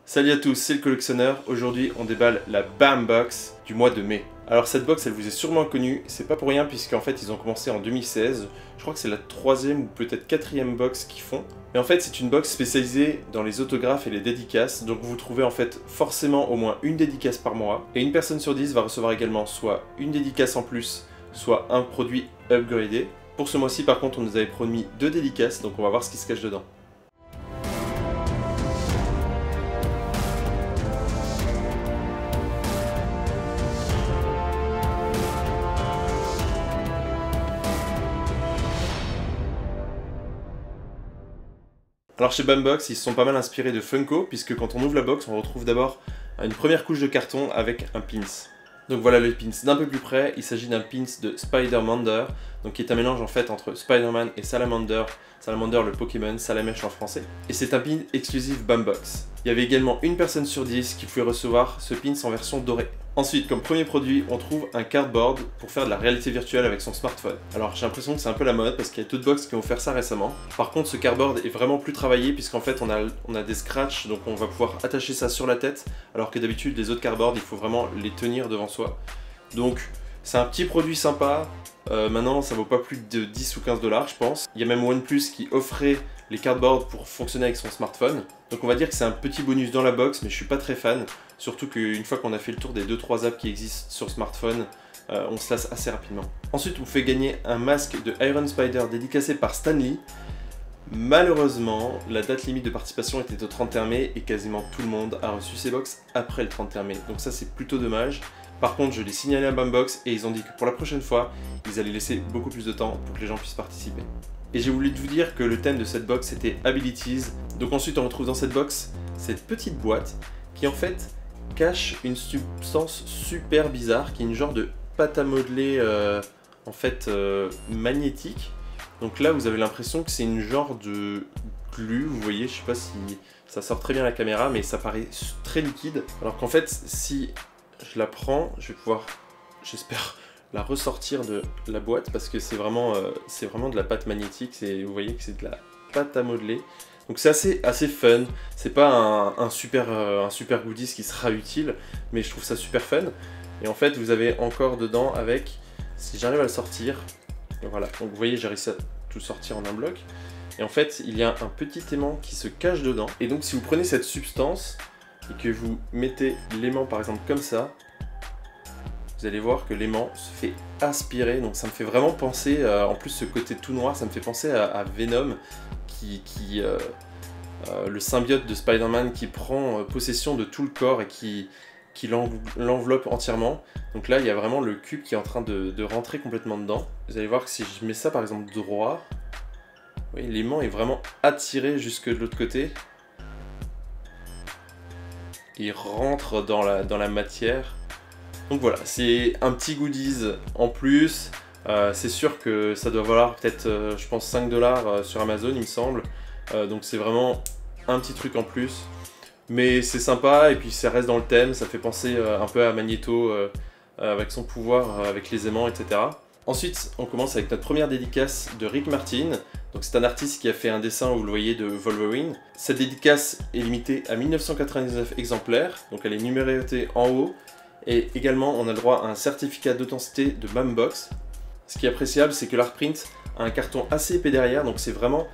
Salut à tous, c'est le collectionneur. Aujourd'hui, on déballe la BAM Box du mois de mai. Alors cette box, elle vous est sûrement connue, c'est pas pour rien puisqu'en fait ils ont commencé en 2016. Je crois que c'est la troisième ou peut-être quatrième box qu'ils font. Mais en fait, c'est une box spécialisée dans les autographes et les dédicaces. Donc vous trouvez en fait forcément au moins une dédicace par mois. Et une personne sur 10 va recevoir également soit une dédicace en plus, soit un produit upgradé. Pour ce mois-ci, par contre, on nous avait promis 2 dédicaces, donc on va voir ce qui se cache dedans. Alors chez Bambox, ils se sont pas mal inspirés de Funko, puisque quand on ouvre la box, on retrouve d'abord une première couche de carton avec un pins. Donc voilà le pins d'un peu plus près, il s'agit d'un pins de Spider-Mander, donc qui est un mélange en fait entre Spider-Man et Salamander, Salamander le Pokémon, Salamèche en français. Et c'est un pin exclusif Bambox. Il y avait également une personne sur 10 qui pouvait recevoir ce pins en version dorée. Ensuite, comme premier produit, on trouve un cardboard pour faire de la réalité virtuelle avec son smartphone. Alors j'ai l'impression que c'est un peu la mode parce qu'il y a d'autres box qui ont fait ça récemment. Par contre, ce cardboard est vraiment plus travaillé puisqu'en fait on a des scratchs, donc on va pouvoir attacher ça sur la tête, alors que d'habitude les autres cardboards, il faut vraiment les tenir devant soi. Donc c'est un petit produit sympa. Maintenant, ça vaut pas plus de 10 ou 15 $, je pense. Il y a même OnePlus qui offrait les cardboards pour fonctionner avec son smartphone. Donc on va dire que c'est un petit bonus dans la box, mais je suis pas très fan. Surtout qu'une fois qu'on a fait le tour des 2-3 apps qui existent sur smartphone, on se lasse assez rapidement. Ensuite, on vous fait gagner un masque de Iron Spider dédicacé par Stan Lee. Malheureusement, la date limite de participation était au 31 mai et quasiment tout le monde a reçu ces box après le 31 mai. Donc ça, c'est plutôt dommage. Par contre, je l'ai signalé à Bambox et ils ont dit que pour la prochaine fois, ils allaient laisser beaucoup plus de temps pour que les gens puissent participer. Et j'ai voulu vous dire que le thème de cette box c'était Abilities. Donc ensuite, on retrouve dans cette box cette petite boîte qui en fait cache une substance super bizarre qui est une genre de pâte à modeler en fait magnétique. Donc là, vous avez l'impression que c'est une genre de glu. Vous voyez, je sais pas si ça sort très bien à la caméra, mais ça paraît très liquide. Alors qu'en fait, si je la prends, je vais pouvoir, j'espère, la ressortir de la boîte parce que c'est vraiment de la pâte magnétique. Vous voyez que c'est de la pâte à modeler. Donc c'est assez fun. C'est pas un super goodies qui sera utile, mais je trouve ça super fun. Et en fait, vous avez encore dedans avec, si j'arrive à le sortir, voilà. Donc vous voyez, j'ai réussi à tout sortir en un bloc. Et en fait, il y a un petit aimant qui se cache dedans. Et donc si vous prenez cette substance et que vous mettez l'aimant par exemple comme ça, vous allez voir que l'aimant se fait aspirer. Donc ça me fait vraiment penser, en plus ce côté tout noir, ça me fait penser à Venom, le symbiote de Spider-Man qui prend possession de tout le corps et qui l'enveloppe entièrement. Donc là, il y a vraiment le cube qui est en train de rentrer complètement dedans. Vous allez voir que si je mets ça par exemple droit, oui, l'aimant est vraiment attiré jusque de l'autre côté. Il rentre dans la matière. Donc voilà, c'est un petit goodies en plus. C'est sûr que ça doit valoir peut-être, je pense, 5 $ sur Amazon, il me semble. Donc c'est vraiment un petit truc en plus. Mais c'est sympa et puis ça reste dans le thème. Ça fait penser un peu à Magneto avec son pouvoir, avec les aimants, etc. Ensuite, on commence avec notre première dédicace de Rick Martin. Donc c'est un artiste qui a fait un dessin, vous le voyez, de Wolverine. Cette dédicace est limitée à 1999 exemplaires. Donc elle est numérotée en haut. Et également, on a le droit à un certificat d'authenticité de Bambox. Ce qui est appréciable, c'est que l'Artprint a un carton assez épais derrière, donc c'est vraiment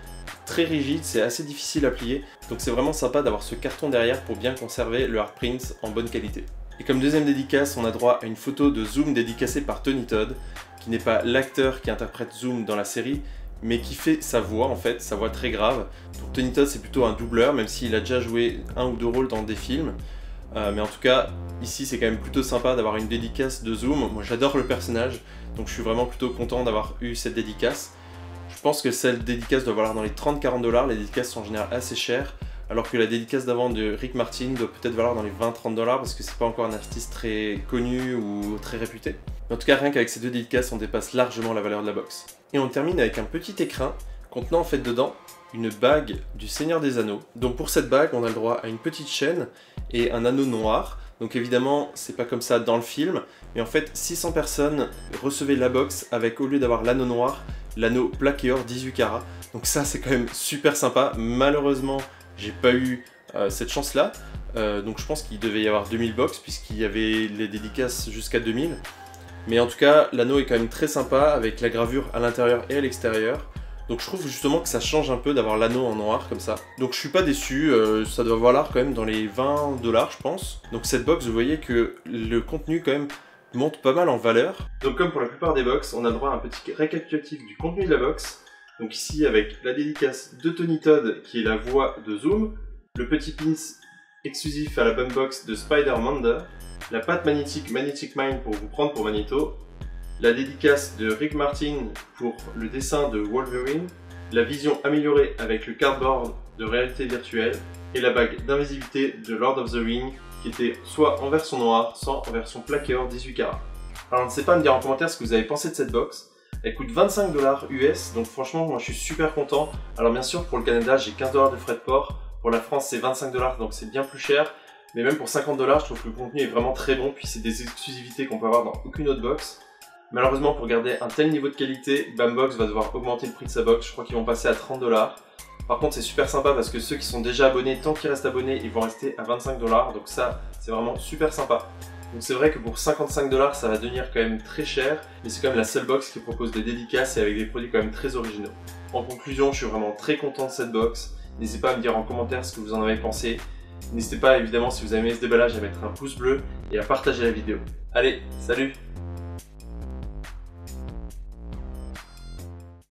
très rigide, c'est assez difficile à plier. Donc c'est vraiment sympa d'avoir ce carton derrière pour bien conserver le Artprint en bonne qualité. Et comme deuxième dédicace, on a droit à une photo de Zoom dédicacée par Tony Todd, qui n'est pas l'acteur qui interprète Zoom dans la série, mais qui fait sa voix en fait, sa voix très grave. Donc Tony Todd c'est plutôt un doubleur, même s'il a déjà joué 1 ou 2 rôles dans des films. Mais en tout cas, ici c'est quand même plutôt sympa d'avoir une dédicace de Zoom. Moi j'adore le personnage, donc je suis vraiment plutôt content d'avoir eu cette dédicace. Je pense que cette dédicace doit valoir dans les 30-40 $, les dédicaces sont en général assez chères, alors que la dédicace d'avant de Rick Martin doit peut-être valoir dans les 20-30 $ parce que c'est pas encore un artiste très connu ou très réputé. Mais en tout cas, rien qu'avec ces 2 dédicaces, on dépasse largement la valeur de la box. Et on termine avec un petit écrin contenant en fait dedans une bague du Seigneur des Anneaux. Donc pour cette bague, on a le droit à une petite chaîne et un anneau noir. Donc évidemment, c'est pas comme ça dans le film, mais en fait 600 personnes recevaient la box avec, au lieu d'avoir l'anneau noir, l'anneau plaqué or 18 carats. Donc ça c'est quand même super sympa. Malheureusement, j'ai pas eu cette chance-là. Donc je pense qu'il devait y avoir 2000 box puisqu'il y avait les dédicaces jusqu'à 2000. Mais en tout cas, l'anneau est quand même très sympa avec la gravure à l'intérieur et à l'extérieur. Donc je trouve justement que ça change un peu d'avoir l'anneau en noir comme ça. Donc je suis pas déçu, ça doit valoir quand même dans les 20 $ je pense. Donc cette box, vous voyez que le contenu quand même monte pas mal en valeur. Donc comme pour la plupart des box, on a droit à un petit récapitulatif du contenu de la box. Donc ici avec la dédicace de Tony Todd qui est la voix de Zoom, le petit pins exclusif à la Bumbox de Spider-Man, la patte magnétique Magnetic Mind pour vous prendre pour Magneto, la dédicace de Rick Martin pour le dessin de Wolverine, la vision améliorée avec le cardboard de réalité virtuelle et la bague d'invisibilité de Lord of the Ring qui était soit en version noire, soit en version plaqué or 18 carats. Alors n'hésitez pas à me dire en commentaire ce que vous avez pensé de cette box. Elle coûte 25 $ US, donc franchement moi je suis super content. Alors bien sûr pour le Canada j'ai 15 $ de frais de port, pour la France c'est 25 $, donc c'est bien plus cher. Mais même pour 50 $, je trouve que le contenu est vraiment très bon, puis c'est des exclusivités qu'on peut avoir dans aucune autre box. Malheureusement, pour garder un tel niveau de qualité, Bambox va devoir augmenter le prix de sa box. Je crois qu'ils vont passer à 30 $. Par contre, c'est super sympa parce que ceux qui sont déjà abonnés, tant qu'ils restent abonnés, ils vont rester à 25 $. Donc ça, c'est vraiment super sympa. Donc c'est vrai que pour 55 $, ça va devenir quand même très cher. Mais c'est quand même la seule box qui propose des dédicaces et avec des produits quand même très originaux. En conclusion, je suis vraiment très content de cette box. N'hésitez pas à me dire en commentaire ce que vous en avez pensé. N'hésitez pas évidemment si vous avez aimé ce déballage à mettre un pouce bleu et à partager la vidéo. Allez, salut!